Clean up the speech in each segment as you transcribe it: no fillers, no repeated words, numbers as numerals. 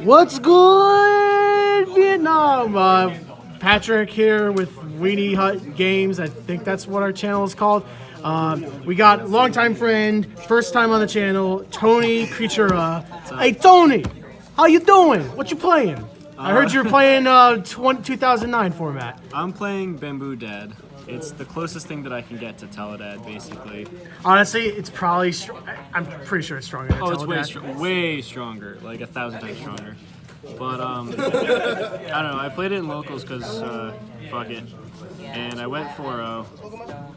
What's good, Vietnam? Patrick here with Weenie Hut Games. I think that's what our channel is called. We got longtime friend, first time on the channel, Tony Creatura. Hey Tony, how you doing? What you playing? I heard you were playing 2009 format. I'm playing Bamboo DAD. It's the closest thing that I can get to Tele DAD, basically. Honestly, it's probably. I'm pretty sure it's stronger than Oh, Tele it's DAD. way stronger, like 1,000 times stronger. But I don't know. I played it in locals because fuck it, and I went 4-0.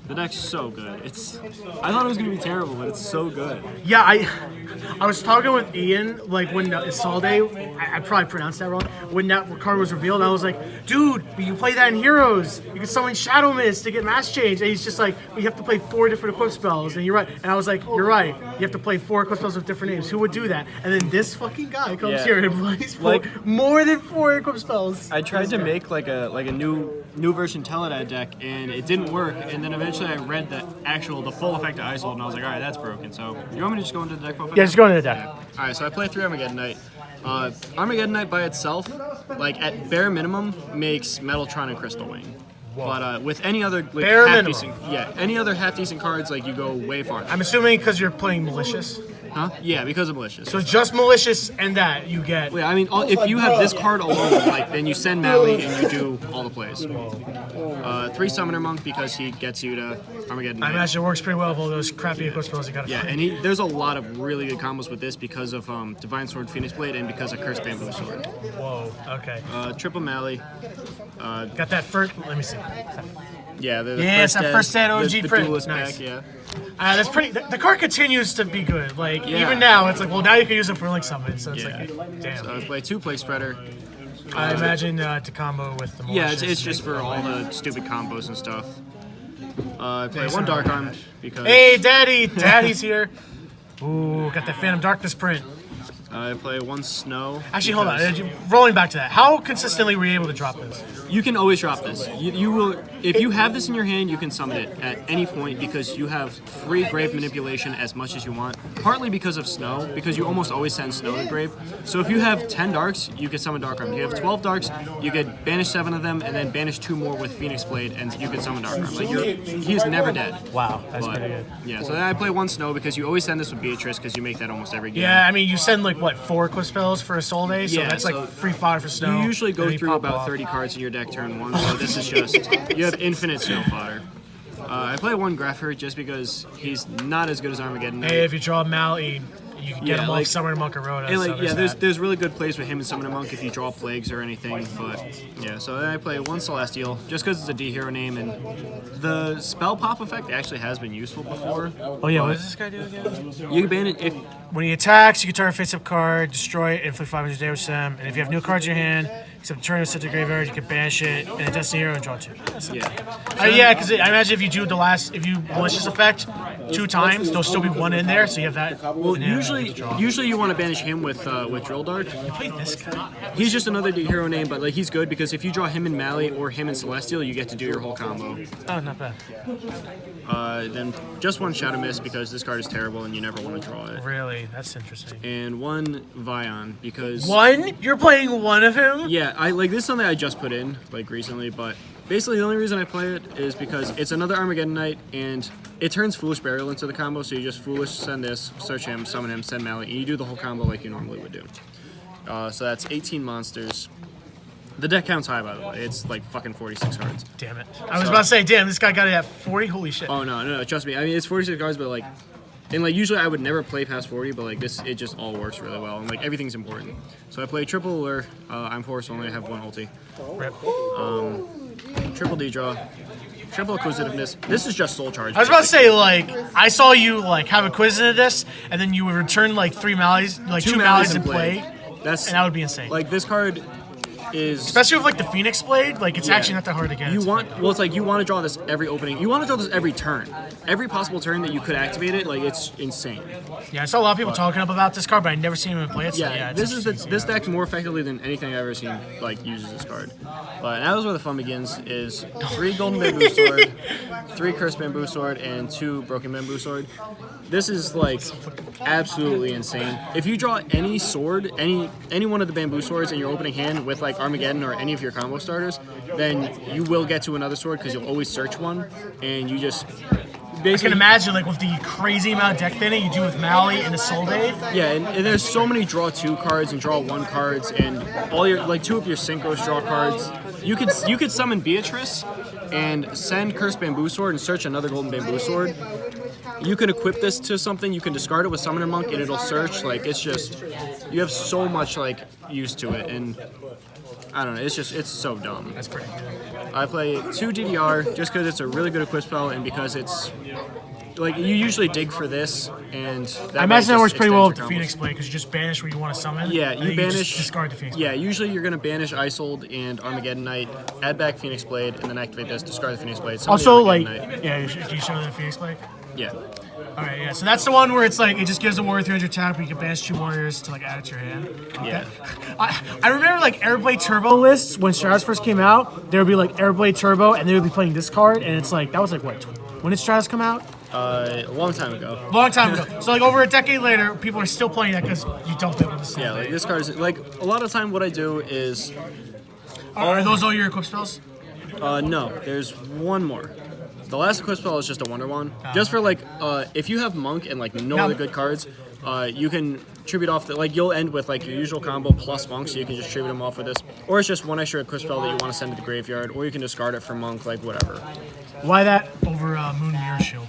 The deck's so good. I thought it was gonna be terrible, but it's so good. Yeah, I was talking with Ian, like when Isolde, I probably pronounced that wrong, when that card was revealed, I was like, dude, you play that in Heroes, you can summon Shadow Mist to get Mass Change, and he's just like, you have to play 4 different equip spells, and you're right, and I was like, you're right, you have to play 4 equip spells with different names, who would do that? And then this fucking guy comes here and plays more than 4 equip spells. I tried to make like a new version Tele DAD deck, and it didn't work, and then eventually I read the full effect of Isold, and I was like, alright, that's broken. So, you want me to just go into the deck profile? Yeah, just go into the deck. Alright, so I play 3 Armageddon Knight. Armageddon Knight by itself, like at bare minimum, makes Metaltron and Crystal Wing. Whoa. But with any other any other half decent cards, like you go way farther. I'm assuming because you're playing Malicious. Huh? Yeah, because of Malicious. So just Malicious and that you get. Yeah, I mean, if you have this card alone, like then you send Mally and you do all the plays. 3 Summoner Monk because he gets you to Armageddon Knight. I imagine it works pretty well with all those crappy equip spells you got. Yeah, and there's a lot of really good combos with this because of Divine Sword, Phoenix Blade, and because of Cursed Bamboo Sword. Whoa. Okay. Triple Mally. Got that first. Let me see. Yeah, first dead OG the print. Duelist Nice. pack, yeah. That's pretty. The card continues to be good. Like even now, it's like, well, now you can use it for link summon. So it's like, damn. So I play 2 Play Spreader. I imagine to combo with the Malicious. Yeah, it's just for all the stupid combos and stuff. I play 1 Dark Armed because. Hey, Daddy's here. Ooh, got that Phantom Darkness print. I play 1 Snow. Actually, hold on. Rolling back to that, how consistently were you able to drop this? You can always drop this. You will, if you have this in your hand, you can summon it at any point because you have free grave manipulation as much as you want. Partly because of Snow, because you almost always send Snow to grave. So if you have 10 Darks, you can summon Dark Arm. If you have 12 Darks, you could banish 7 of them and then banish 2 more with Phoenix Blade, and you can summon Dark Arm. Like he's never dead. Wow, that's pretty good. Yeah, so then I play 1 Snow because you always send this with Beatrice because you make that almost every game. Yeah, I mean, you send like what 4 equip spells for a Soul Day, so that's like free fodder for Snow. You usually go through about 30 cards in your deck turn 1, so this is just, you have infinite Snow fodder. I play 1 Grapher just because he's not as good as Armageddon Knight. Hey, if you draw Mally, you can get him off Summoner Monk or Rhoda. There's really good plays with him and Summoner Monk if you draw Plagues or anything, but yeah, so then I play 1 Celestial, just because it's a D hero name, and the spell pop effect actually has been useful before. Oh yeah, what does this guy do again? You can ban it if... When he attacks, you can target a face-up card, destroy it, inflict 500 damage to them, and if you have new cards in your hand, except turn it to the graveyard, you can banish it, and a Destiny hero and draw 2. Yeah, because I imagine if you do if you Malicious effect 2 times, there'll still be 1 in there, so you have that. Well, usually you want to banish him with Drill Dart. You play this guy? He's just another hero name, but like he's good because if you draw him in Mally or him in Celestial, you get to do your whole combo. Oh, not bad. Then just 1 Shadow Mist because this card is terrible and you never want to draw it. Really? That's interesting. And 1 Vion because... 1? You're playing 1 of him? Yeah, this is something I just put in like recently, but basically the only reason I play it is because it's another Armageddon Knight and it turns Foolish Burial into the combo, so you just Foolish, send this, search him, summon him, send Mally, and you do the whole combo like you normally would do. So that's 18 monsters. The deck counts high, by the way. It's like fucking 46 cards. Damn it. I was about to say, damn, this guy got it at 40? Holy shit. Oh, no, trust me. I mean, it's 46 cards, but like... And like usually I would never play past 40, but like this, it just all works really well, and like everything's important. So I play triple Allure. I'm 4, so only I have 1 ulti. Rip. Triple D-Draw. Triple Acquisitiveness. This is just Soul Charge. I was about to say, like, I saw you like have Acquisitiveness, and then you would return like 3 Mallies, like 2 Mallies in play. And that would be insane. Like this card, is Especially with like the Phoenix Blade, like it's actually not that hard to get. It's like you want to draw this every opening. You want to draw this every turn, every possible turn that you could activate it. Like it's insane. Yeah, I saw a lot of people talking about this card, but I never seen him play it. So Yeah, this deck more effectively than anything I've ever seen like uses this card. But that was where the fun begins. Is 3 Golden Bamboo Sword, 3 Cursed Bamboo Sword, and 2 Broken Bamboo Sword. This is like absolutely insane. If you draw any sword, any one of the bamboo swords in your opening hand with like Armageddon or any of your combo starters, then you will get to another sword because you'll always search one, and you just basically. I can imagine like with the crazy amount of deck thinning you do with Mally and the Soul Dave. Yeah, and there's so many draw 2 cards and draw 1 cards, and all your like 2 of your Syncros draw cards. You could summon Beatrice and send Cursed Bamboo Sword and search another Golden Bamboo Sword. You can equip this to something. You can discard it with Summoner Monk, and it'll search. Like it's just, you have so much like use to it, and I don't know. It's so dumb. That's pretty good. I play 2 DDR just because it's a really good equip spell, and because it's like you usually dig for this, and that I imagine that works just pretty well with extends the your Phoenix Blade because you just banish where you want to summon. Yeah, and you then banish. just discard the Phoenix Blade. Yeah, usually you're gonna banish Isold and Armageddon Knight, add back Phoenix Blade, and then activate this, discard the Phoenix Blade. summon the Also, like, Armageddon Knight. yeah, do you show the Phoenix Blade? Yeah. All right, yeah. So that's the one where it's like it just gives a warrior 300 tap, but you can banish 2 warriors to like add it to your hand. Yeah. I remember like Airblade Turbo lists when Stratus first came out. There would be like Airblade Turbo, and they would be playing this card, and it's like that was like what? When did Stratus come out? A long time ago. Long time ago. So like over a decade later, people are still playing that because you don't play with the Soul Yeah, like Blade. this card is like a lot of time. What I do is Are those all your equip spells? no. There's one more. The last equip spell is just a Wonder Wand. Just for like if you have Monk and like no other good cards, you can tribute off the, like you'll end with like your usual combo plus Monk, so you can just tribute them off with this. Or it's just one extra equip spell that you want to send to the graveyard, or you can discard it for Monk, like whatever. Why that over Moon Mirror Shield?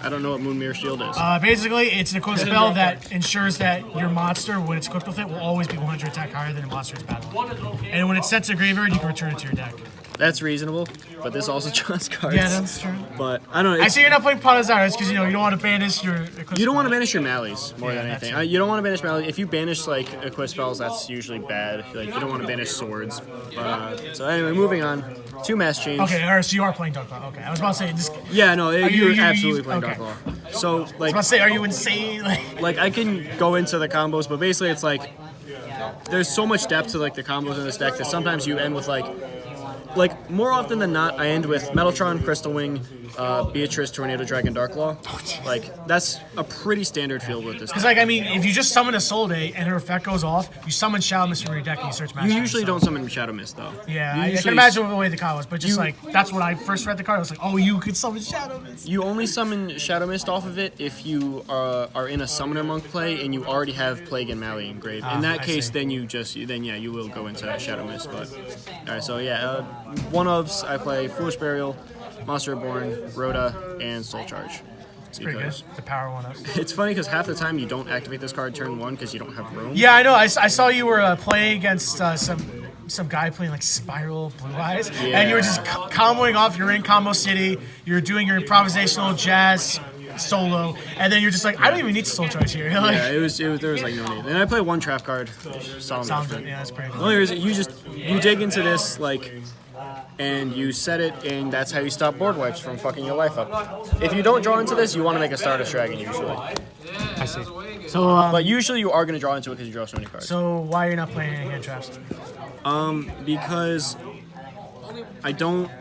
I don't know what Moon Mirror Shield is. Basically, it's an equip spell that ensures that your monster, when it's equipped with it, will always be 100 attack higher than the monster's battle. And when it's sent to the graveyard, you can return it to your deck. That's reasonable, but this also draws cards. Yeah, that's true. But I don't know. I see you're not playing Panazaris because you don't want to banish your equip You don't want to spell. banish your Mallies more than that's anything. You don't want to banish Mallies. If you banish like equip spells, that's usually bad. Like you don't want to banish swords. But, so anyway, moving on. 2 Mass Change. Okay, all right, so you are playing Dark Claw. Okay, I was about to say this. Yeah, no, you're you- absolutely playing okay. Dark Claw. So I was like, about to say, are you insane? like I can go into the combos, but basically it's like there's so much depth to like the combos in this deck that sometimes you end with like more often than not, I end with Metaltron, Crystal Wing, Beatrice, Tornado Dragon, Darklaw. Like that's a pretty standard field with this. Because like I mean, if you just summon a Soul Day and her effect goes off, you summon Shadow Mist from your deck and you search Master. You usually don't summon Shadow Mist though. Yeah, You I usually can imagine the way the card was, but just like that's when I first read the card. I was like, oh, you could summon Shadow Mist. You only summon Shadow Mist off of it if you are in a Summoner Monk play and you already have Plague and Mally engraved. In that I case, see. then you will go into Shadow Mist. But all right, so yeah, one ofs I play Foolish Burial, Monster Reborn, Rhoda, and Soul Charge. It's Pretty good. The power one up. It's funny because half the time you don't activate this card turn 1 because you don't have room. Yeah, I know. I saw you were playing against some guy playing like Spiral Blue Eyes, and you were just comboing off. You're in Combo City. You're doing your improvisational jazz solo, and then you're just like, I don't even need Soul Charge here. Like, Yeah, there was like no need. And I play 1 trap card, Solemn sounds good. Judgment. Yeah, that's pretty The cool. only reason you dig into this like, and you set it, and that's how you stop board wipes from fucking your life up. If you don't draw into this, you want to make a Stardust Dragon usually. I see. So, But usually you are going to draw into it because you draw so many cards. so why are you not playing any hand traps? Because I don't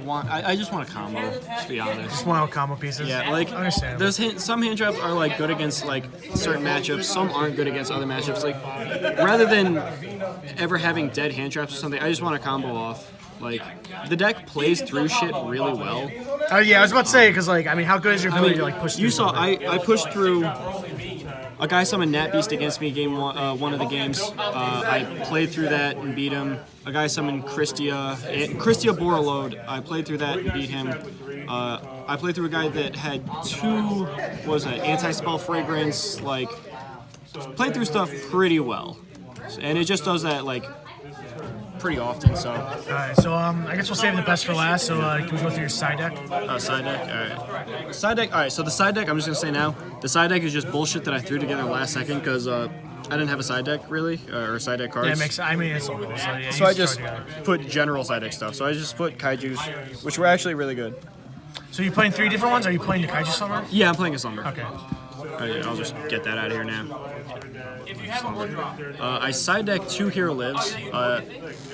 want. I just want a combo. To be honest. Just one out combo pieces. Yeah, like Understandable. there's some hand traps are like good against like certain matchups. Some aren't good against other matchups. Like rather than ever having dead hand traps or something, I just want a combo off. Like the deck plays through shit really well. Yeah, I was about to say because like I mean, how good is your I ability mean, to like push? you through saw something? I pushed through. A guy summoned Nat Beast against me game one of the games. I played through that and beat him. A guy summoned Christia Borreload. I played through that and beat him. I played through a guy that had 2 anti-spell fragrance. Like played through stuff pretty well, and it just does that like pretty often. So Alright, so I guess we'll save the best for last. So can we go through your side deck? side deck. All right. Side deck. All right. So the side deck. I'm just gonna say now. The side deck is just bullshit that I threw together last second because I didn't have a side deck really, or side deck cards. Yeah, it makes. I mean, it's all. So, yeah, So I just put general side deck stuff. So I just put kaijus, which were actually really good. So you playing 3 different ones? Are you playing the Kaiju Slumber? Yeah, I'm playing a Slumber. Okay. I'll just get that out of here now. I side deck 2 Hero Lives.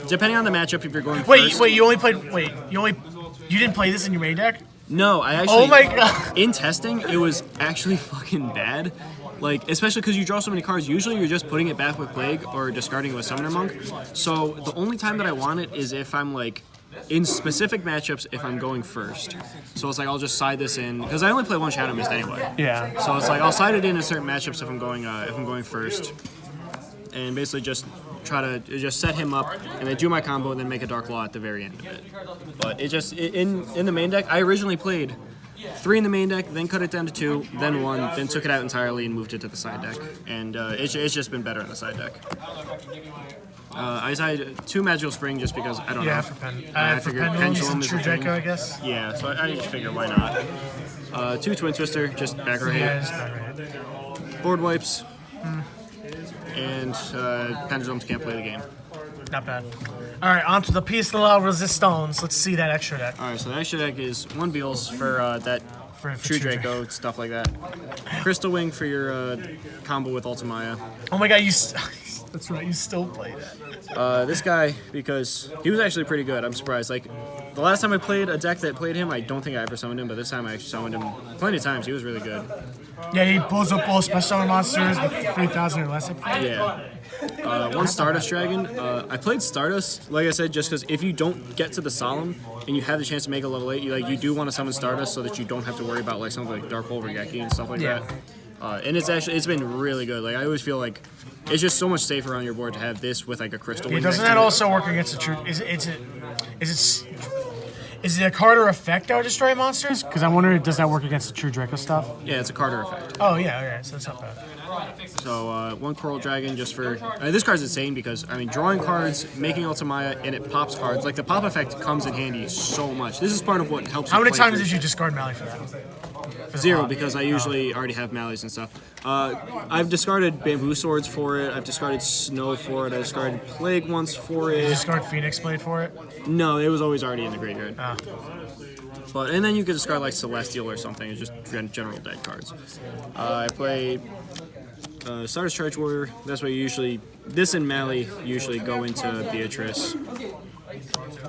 Depending on the matchup, if you're going first. Wait, you only played. Wait, you didn't play this in your main deck? No, I actually. Oh my god. In testing, it was actually fucking bad. Like, especially because you draw so many cards. Usually, you're just putting it back with Plague or discarding it with Summoner Monk. So the only time that I want it is if I'm like. In specific matchups, if I'm going first. So it's like I'll just side this in because I only play 1 Shadow Mist anyway. Yeah. So it's like I'll side it in certain matchups if I'm going first, and basically just try to just set him up and then do my combo and then make a Dark Law at the very end of it. But in the main deck, I originally played 3 in the main deck, then cut it down to 2, then 1, then took it out entirely and moved it to the side deck, and it's just been better in the side deck. I decided 2 Magical Spring just because I don't know. For I for figured Pendulum is True a thing. Draco, I guess. Yeah, so I just figured why not. 2 Twin Twister, just back or Yeah, hate. just back right. Board wipes. And Pendulums can't play the game. Not bad. All right, on to the Piece de la Resistance. Let's see that extra deck. Alright, so the extra deck is 1 Beals for that For True Draco, stuff like that. Crystal Wing for your combo with Ultimaya. Oh my god, that's right, you still play that. This guy, because he was actually pretty good, I'm surprised. Like, the last time I played a deck that played him, I don't think I ever summoned him, but this time I actually summoned him plenty of times. He was really good. Yeah, he pulls up all special summon monsters with 3,000 or less. Yeah. 1 Stardust Dragon. I played Stardust, like I said, just because if you don't get to the Solemn and you have the chance to make a level 8, you do want to summon Stardust so that you don't have to worry about like something like Dark Hole Regeki and stuff like that. And it's been really good. Like I always feel like it's just so much safer on your board to have this with like a Crystal Wing. Doesn't that also work against the True? Is it a card or effect that would destroy monsters? Because I wonder, does that work against the True Draco stuff? Yeah, it's a Carter effect. Oh yeah, okay, so that's not bad. So 1 Coral Dragon just for this card's insane because I mean drawing cards, making Ultimaya, and it pops cards. Like the pop effect comes in handy so much. This is part of what helps. How many play times through. did you discard Mally for that? 0 because I usually already have Malleys and stuff. I've discarded Bamboo Swords for it. I've discarded Snow for it. I discarded Plague once for it. Did you discard Phoenix Blade for it? No, it was always already in the graveyard. Ah. But and then you could discard like Celestial or something. It's just general deck cards. I played Stardust Charge Warrior. That's what this and Mally usually go into Beatrice.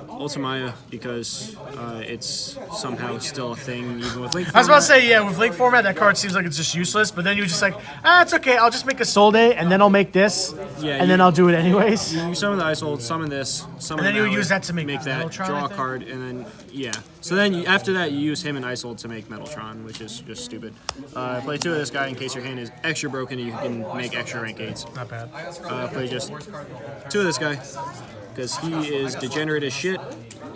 Ultimaya because it's somehow still a thing even with Link. I was about to say, yeah, with Link format, that card seems like it's just useless, but then you're just like, it's okay, I'll just make a Soul Day, and then I'll make this, and then I'll do it anyways. You summon the Isold, summon this, summon And then you Mally, use that to make that, Metaltron, draw I a think? card, and then, yeah. So then after that, you use him and Isold to make Metaltron, which is just stupid. Play 2 of this guy in case your hand is extra broken and you can make extra rank 8s. Not bad. Play just 2 of this guy because he is degenerate as shit.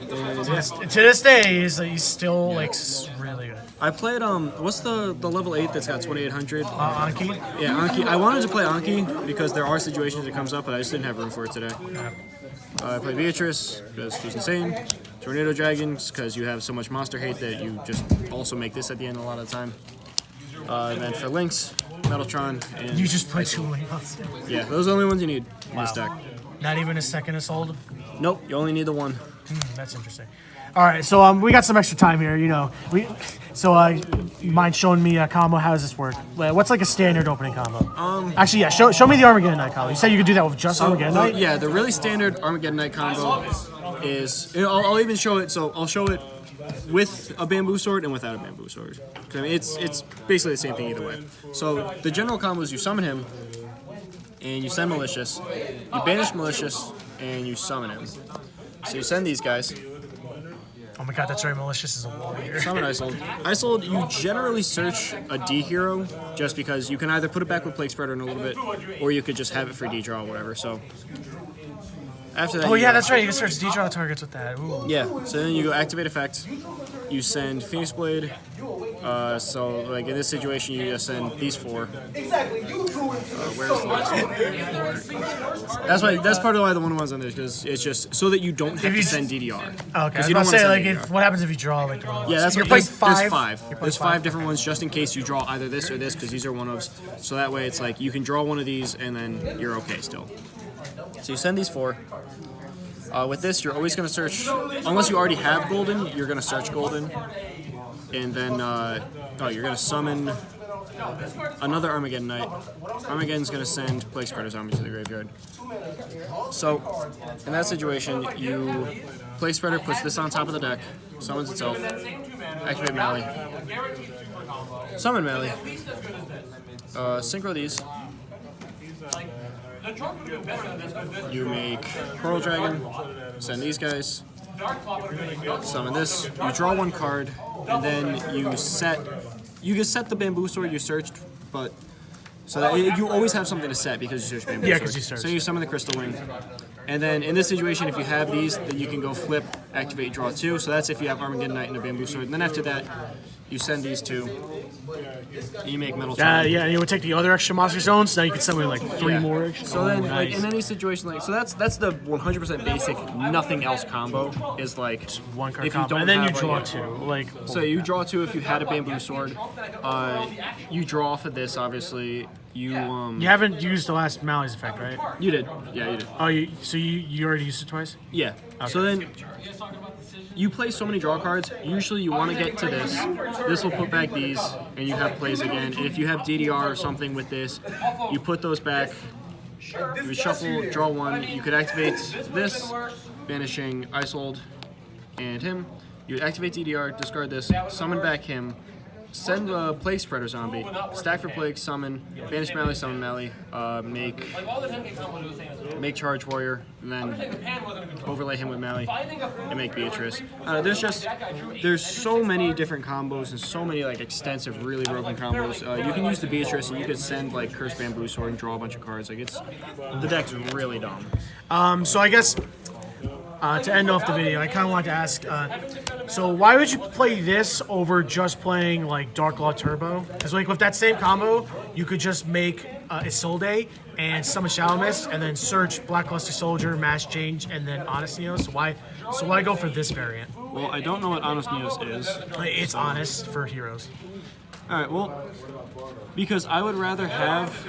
And, yeah. To this day, he's still like really good. I played what's the level 8 that's got 2800? Anki? Yeah, Anki. I wanted to play Anki because there are situations it comes up, but I just didn't have room for it today. I played Beatrice because she's insane. Tornado Dragons because you have so much monster hate that you just also make this at the end a lot of the time. And then for Lynx, Metaltron, and You just play 2 Link monsters. yeah, those are the only ones you need in this deck. Not even a second assault. Nope, you only need the 1. That's interesting. All right, so we got some extra time here. You mind showing me a combo? How does this work? What's like a standard opening combo? Actually, yeah. Show me the Armageddon Night combo. You said you could do that with just Armageddon Night. Yeah, the really standard Armageddon Night combo is. I'll even show it. So I'll show it with a Bamboo Sword and without a Bamboo Sword. I mean, it's basically the same thing either way. So the general combo is you summon him, and you send Malicious. You banish Malicious, and you summon him. So you send these guys. Oh my god, that's right. Malicious is a warrior. Summon Isold. Isold, you generally search a D hero just because you can either put it back with Plague Spreader in a little bit, or you could just have it for D draw or whatever. So after that, Oh yeah, that's right. You can search D-draw targets with that. Ooh. yeah. So then you go activate effect. You send Phoenix Blade. So like in this situation, you just send these 4. Where's the last one? That's part of why the 1-1's on there, because it's just so that you don't have to send DDR. Okay, Because I you was don't about want to to say, send like, DDR. what happens if you draw, like, the wrong Yeah, that's you're what playing there's 5. five. There's 5 different ones just in case you draw either this or this, because these are one-ofs. So that way it's like you can draw one of these and then you're okay still. So you send these 4. With this, you're always going to search, unless you already have golden, you're going to search golden. And then, you're going to summon another Armageddon Knight. Armageddon's going to send Plague Spreader Zombie to the graveyard. So, in that situation, Plague Spreader puts this on top of the deck, summons itself, activate Mally, summon Mally, synchro these. You make Coral Dragon, send these guys, summon this, you draw 1 card, and then you can set the Bamboo Sword you searched, but so that you always have something to set because you search Bamboo Sword. Yeah, because you search. So you summon the Crystal Wing. And then in this situation, if you have these, then you can go flip, activate, draw 2. So that's if you have Armageddon Knight and a Bamboo Sword. And then after that, you send these 2. And you make Metal Tron. Yeah, and you would take the other extra monster zones, so now you can summon like 3 more extra. So then, like nice. in any situation, like that's the 100% basic, nothing else combo is like 1 card if you combo, don't and then you have, draw like, 2. Like, So you draw 2 if you had a Bamboo Sword. You draw off of this, obviously. You haven't used the last Mally's effect, right? You did. Yeah, you did. Oh, so you already used it twice? Yeah. So then you play so many draw cards. Usually you want to get to this. This will put back these, and you have plays again. And if you have DDR or something with this, you put those back. You shuffle, draw 1. You could activate this, banishing Isold and him. You activate DDR, discard this, summon back him. Send a Plague Spreader Zombie, stack for Plague, summon, banish Mally, summon Mally, make Charge Warrior, and then overlay him with Mally, and make Beatrice. There's so many different combos and so many like extensive, really broken combos. You can use the Beatrice and you could send like Cursed Bamboo Sword and draw a bunch of cards. Like the deck's really dumb. So I guess to end off the video, I kind of wanted to ask, so why would you play this over just playing like Dark Law Turbo? Because like with that same combo, you could just make Isolde and summon Shadow Mist, and then search Blackluster Soldier, Mass Change, and then Honest Neos. So why go for this variant? Well, I don't know what Honest Neos is. It's honest for heroes. Alright, well, because I would rather have,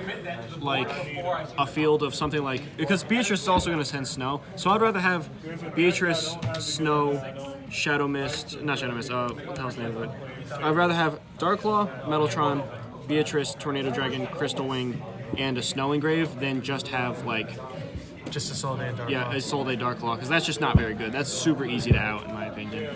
like, a field of something like... Because Beatrice is also going to send Snow, so I'd rather have Beatrice, Snow, Shadow Mist... Not Shadow Mist, what the hell's the name of it? I'd rather have Darklaw, Metaltron, Beatrice, Tornado Dragon, Crystal Wing, and a Snow Engrave than just have, like... Just Isolde and Dark Law. Yeah, Isolde Darklaw, because that's just not very good. That's super easy to out, in my opinion.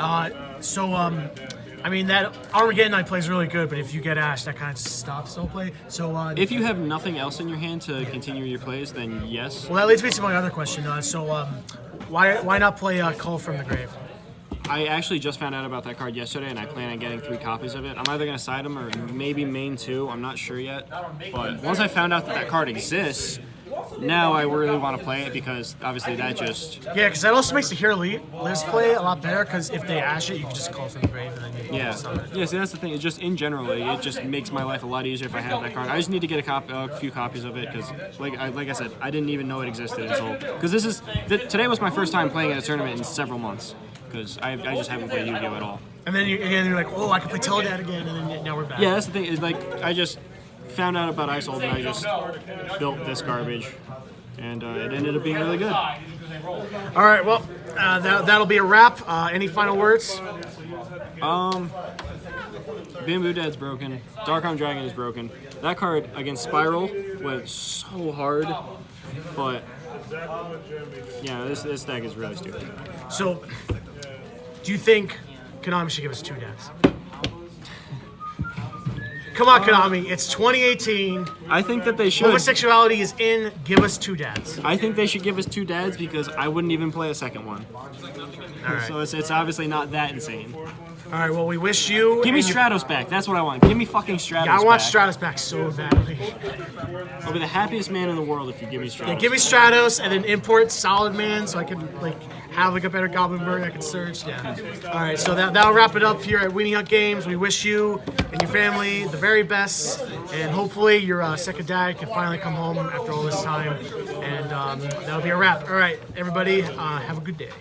I mean, that Armageddon Knight plays really good, but if you get Ash, that kind of stops no play. So, if you have nothing else in your hand to continue your plays, then yes. Well, that leads me to my other question. Why not play Call from the Grave? I actually just found out about that card yesterday, and I plan on getting 3 copies of it. I'm either going to side them or maybe main 2. I'm not sure yet. But once I found out that card exists, now I really want to play it because obviously that just... Yeah, because that also makes the Hero Lives play a lot better because if they Ash it, you can just Call from the Grave and then you can summon it. Yeah, see, that's the thing. It just, in general, it just makes my life a lot easier if I have that card. I just need to get a few copies of it because, like I said, I didn't even know it existed until... Because today was my first time playing at a tournament in several months. Because I just haven't played Yu-Gi-Oh! At all. And then you're like, oh, I can play Tele DAD again, and then now we're back. Yeah, that's the thing. Is like I just found out about Isold and I just built this garbage, and it ended up being really good. All right, well, that'll be a wrap. Any final words? Bamboo Dad's broken. Dark-Arm Dragon is broken. That card against Spiral went so hard, but yeah, this deck is really stupid. So, do you think Konami should give us 2 dads? Come on, Konami. It's 2018. I think that they should. Homosexuality is in. Give us 2 dads. I think they should give us 2 dads because I wouldn't even play a second one. All right. So it's obviously not that insane. All right, well, we wish you. Give me and your- Stratos back. That's what I want. Give me fucking Stratos I want back. Stratos back so badly. I'll be the happiest man in the world if you give me Stratos. Yeah, give me Stratos and then import Solid Man so I can like have like a better Goblin Bird I can search. Yeah. All right, so that'll wrap it up here at Weenie Hunt Games. We wish you and your family the very best, and hopefully your second dad can finally come home after all this time. And that'll be a wrap. All right, everybody, have a good day.